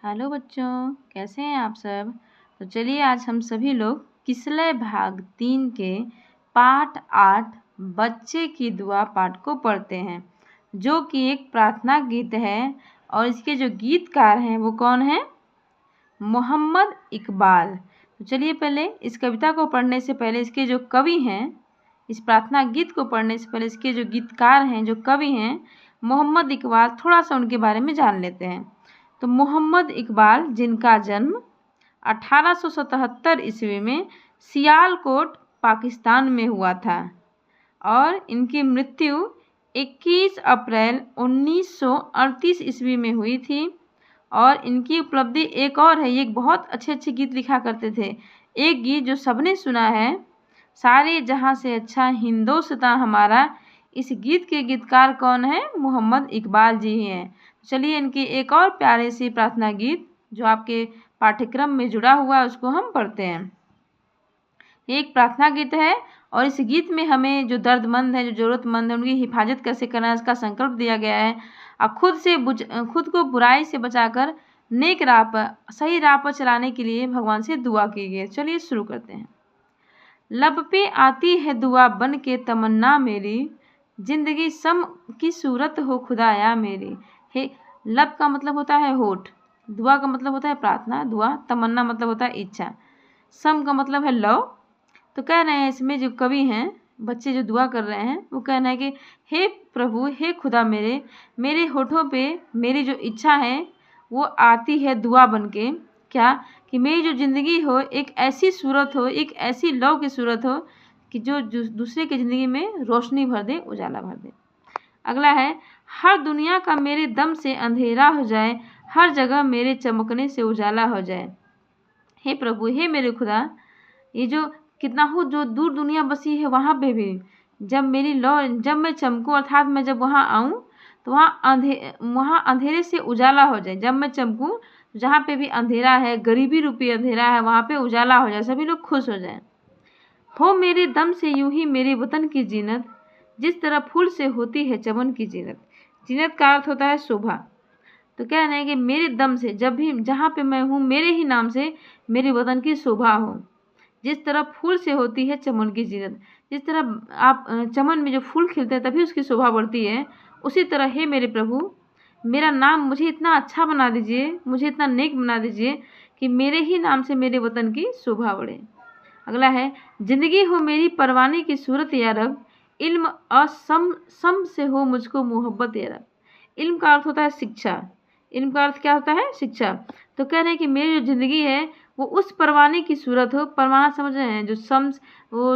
Hello बच्चों, कैसे हैं आप सब। तो चलिए आज हम सभी लोग किसलय भाग 3 के पाठ 8 बच्चे की दुआ पाठ को पढ़ते हैं, जो कि एक प्रार्थना गीत है। और इसके जो गीतकार हैं वो कौन हैं? मोहम्मद इकबाल। तो चलिए पहले इस कविता को पढ़ने से पहले इसके जो कवि हैं, इस प्रार्थना गीत को पढ़ने से पहले इसके जो गीतकार हैं, जो कवि हैं मोहम्मद इकबाल, थोड़ा सा उनके बारे में जान लेते हैं। तो मोहम्मद इकबाल, जिनका जन्म 1877 ईस्वी में सियालकोट पाकिस्तान में हुआ था और इनकी मृत्यु 21 अप्रैल 1938 ईस्वी में हुई थी। और इनकी उपलब्धि एक और है, ये एक बहुत अच्छे गीत लिखा करते थे। एक गीत जो सबने सुना है, सारे जहां से अच्छा हिंदुस्तान हमारा। इस गीत के गीतकार कौन है? मोहम्मद इकबाल जी हैं। चलिए इनकी एक और प्यारे सी प्रार्थना गीत जो आपके पाठ्यक्रम में जुड़ा हुआ है उसको हम पढ़ते हैं। ये एक प्रार्थना गीत है और इस गीत में हमें जो दर्दमंद है, जो ज़रूरतमंद है, उनकी हिफाजत कैसे करना है इसका संकल्प दिया गया है। और खुद को बुराई से बचाकर नेक राह पर, सही राह पर चलाने के लिए भगवान से दुआ की गई है। चलिए शुरू करते हैं। लब पे आती है दुआ बन के तमन्ना मेरी, जिंदगी सम की सूरत हो खुदाया मेरी। हे, लब का मतलब होता है होठ, दुआ का मतलब होता है प्रार्थना, दुआ, तमन्ना मतलब होता है इच्छा, सम का मतलब है लव। तो कह रहे हैं इसमें जो कवि हैं, बच्चे जो दुआ कर रहे हैं, वो कहना है कि हे प्रभु, हे खुदा, मेरे होठों पे मेरी जो इच्छा है वो आती है दुआ बन के। क्या? कि मेरी जो ज़िंदगी हो एक ऐसी सूरत हो, एक ऐसी लव की सूरत हो कि जो दूसरे की ज़िंदगी में रोशनी भर दे, उजाला भर दे। अगला है, हर दुनिया का मेरे दम से अंधेरा हो जाए, हर जगह मेरे चमकने से उजाला हो जाए। हे प्रभु, हे मेरे खुदा, ये जो कितना हो, जो दूर दुनिया बसी है वहाँ पे भी जब मैं चमकूँ, अर्थात मैं जब वहाँ आऊँ तो वहाँ अंधेरे से उजाला हो जाए। जब मैं चमकूँ, जहाँ पे भी अंधेरा है, गरीबी रूपी अंधेरा है, वहाँ पे उजाला हो जाए, सभी लोग खुश हो जाएं। हो मेरे दम से यूं ही मेरे वतन की जीनत, जिस तरह फूल से होती है चमन की जीनत। जीनत का अर्थ होता है शोभा। तो क्या है कि मेरे दम से, जब भी जहाँ पे मैं हूँ, मेरे ही नाम से मेरे वतन की शोभा हो। जिस तरह फूल से होती है चमन की जीनत, जिस तरह आप चमन में जो फूल खिलते हैं तभी उसकी शोभा बढ़ती है, उसी तरह हे मेरे प्रभु, मेरा नाम मुझे इतना अच्छा बना दीजिए, मुझे इतना नेक बना दीजिए कि मेरे ही नाम से मेरे वतन की शोभा बढ़े। अगला है, जिंदगी हो मेरी परवाने की सूरत या रब, इल्म सम से हो मुझको मोहब्बत या रब। इल्म का अर्थ होता है शिक्षा। इल्म का अर्थ क्या होता है? शिक्षा। तो कह रहे हैं कि मेरी जो ज़िंदगी है वो उस परवाने की सूरत हो। परवाना समझ रहे हैं? जो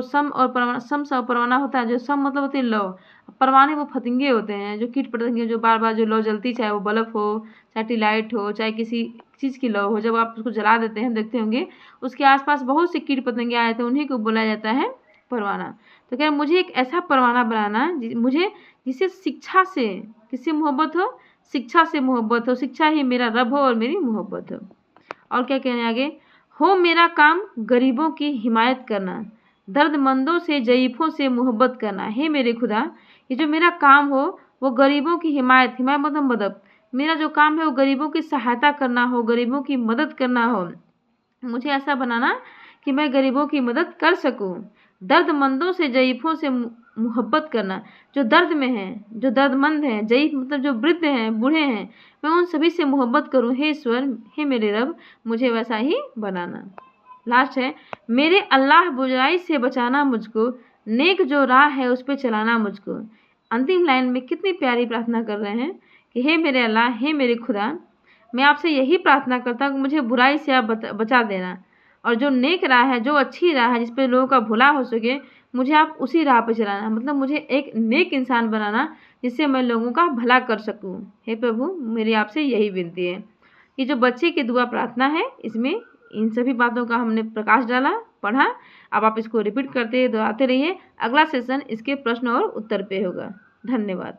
सम और परवाना होता है। जो सम मतलब होती है लौ, परवाने वो फतिंगे होते हैं, जो कीट पतंगे, जो बार बार जो लौ जलती, चाहे वो बल्ब हो, चाहे टिलाइट हो, चाहे किसी चीज़ की लौ हो, जब आप उसको जला देते हैं, देखते होंगे उसके आसपास बहुत से कीट पतंगे आए थे, उन्हीं को बोला जाता है परवाना। तो क्या मुझे एक ऐसा परवाना बनाना मुझे जिसे शिक्षा से, किससे मोहब्बत हो? शिक्षा से मोहब्बत हो, शिक्षा ही मेरा रब हो और मेरी मोहब्बत हो। और क्या कहने आगे, हो मेरा काम गरीबों की हिमायत करना, दर्दमंदों से, ज़ईफ़ों से मोहब्बत करना। हे मेरे खुदा, ये जो मेरा काम हो वो गरीबों की हिमायत मतलब मदद, मेरा जो काम है वो गरीबों की सहायता करना हो, गरीबों की मदद करना हो। मुझे ऐसा बनाना कि मैं गरीबों की मदद कर सकूं। दर्दमंदों से, ज़ईफ़ों से मोहब्बत करना, जो दर्द में हैं, जो दर्दमंद हैं, ज़ईफ़ मतलब जो वृद्ध हैं, बूढ़े हैं, मैं उन सभी से मोहब्बत करूं। हे ईश्वर, हे मेरे रब, मुझे वैसा ही बनाना। लास्ट है, मेरे अल्लाह बुराई से बचाना मुझको, नेक जो राह है उस पर चलाना मुझको। अंतिम लाइन में कितनी प्यारी प्रार्थना कर रहे हैं कि हे मेरे अल्लाह, हे मेरे खुदा, मैं आपसे यही प्रार्थना करता हूँ कि मुझे बुराई से आप बचा देना, और जो नेक राह है, जो अच्छी राह है, जिस पे लोगों का भला हो सके, मुझे आप उसी राह पे चलाना। मतलब मुझे एक नेक इंसान बनाना जिससे मैं लोगों का भला कर सकूं। हे प्रभु, मेरी आपसे यही विनती है। ये जो बच्चे की दुआ प्रार्थना है, इसमें इन सभी बातों का हमने प्रकाश डाला, पढ़ा। अब आप इसको रिपीट करते दोहराते रहिए। अगला सेशन इसके प्रश्न और उत्तर पे होगा। धन्यवाद।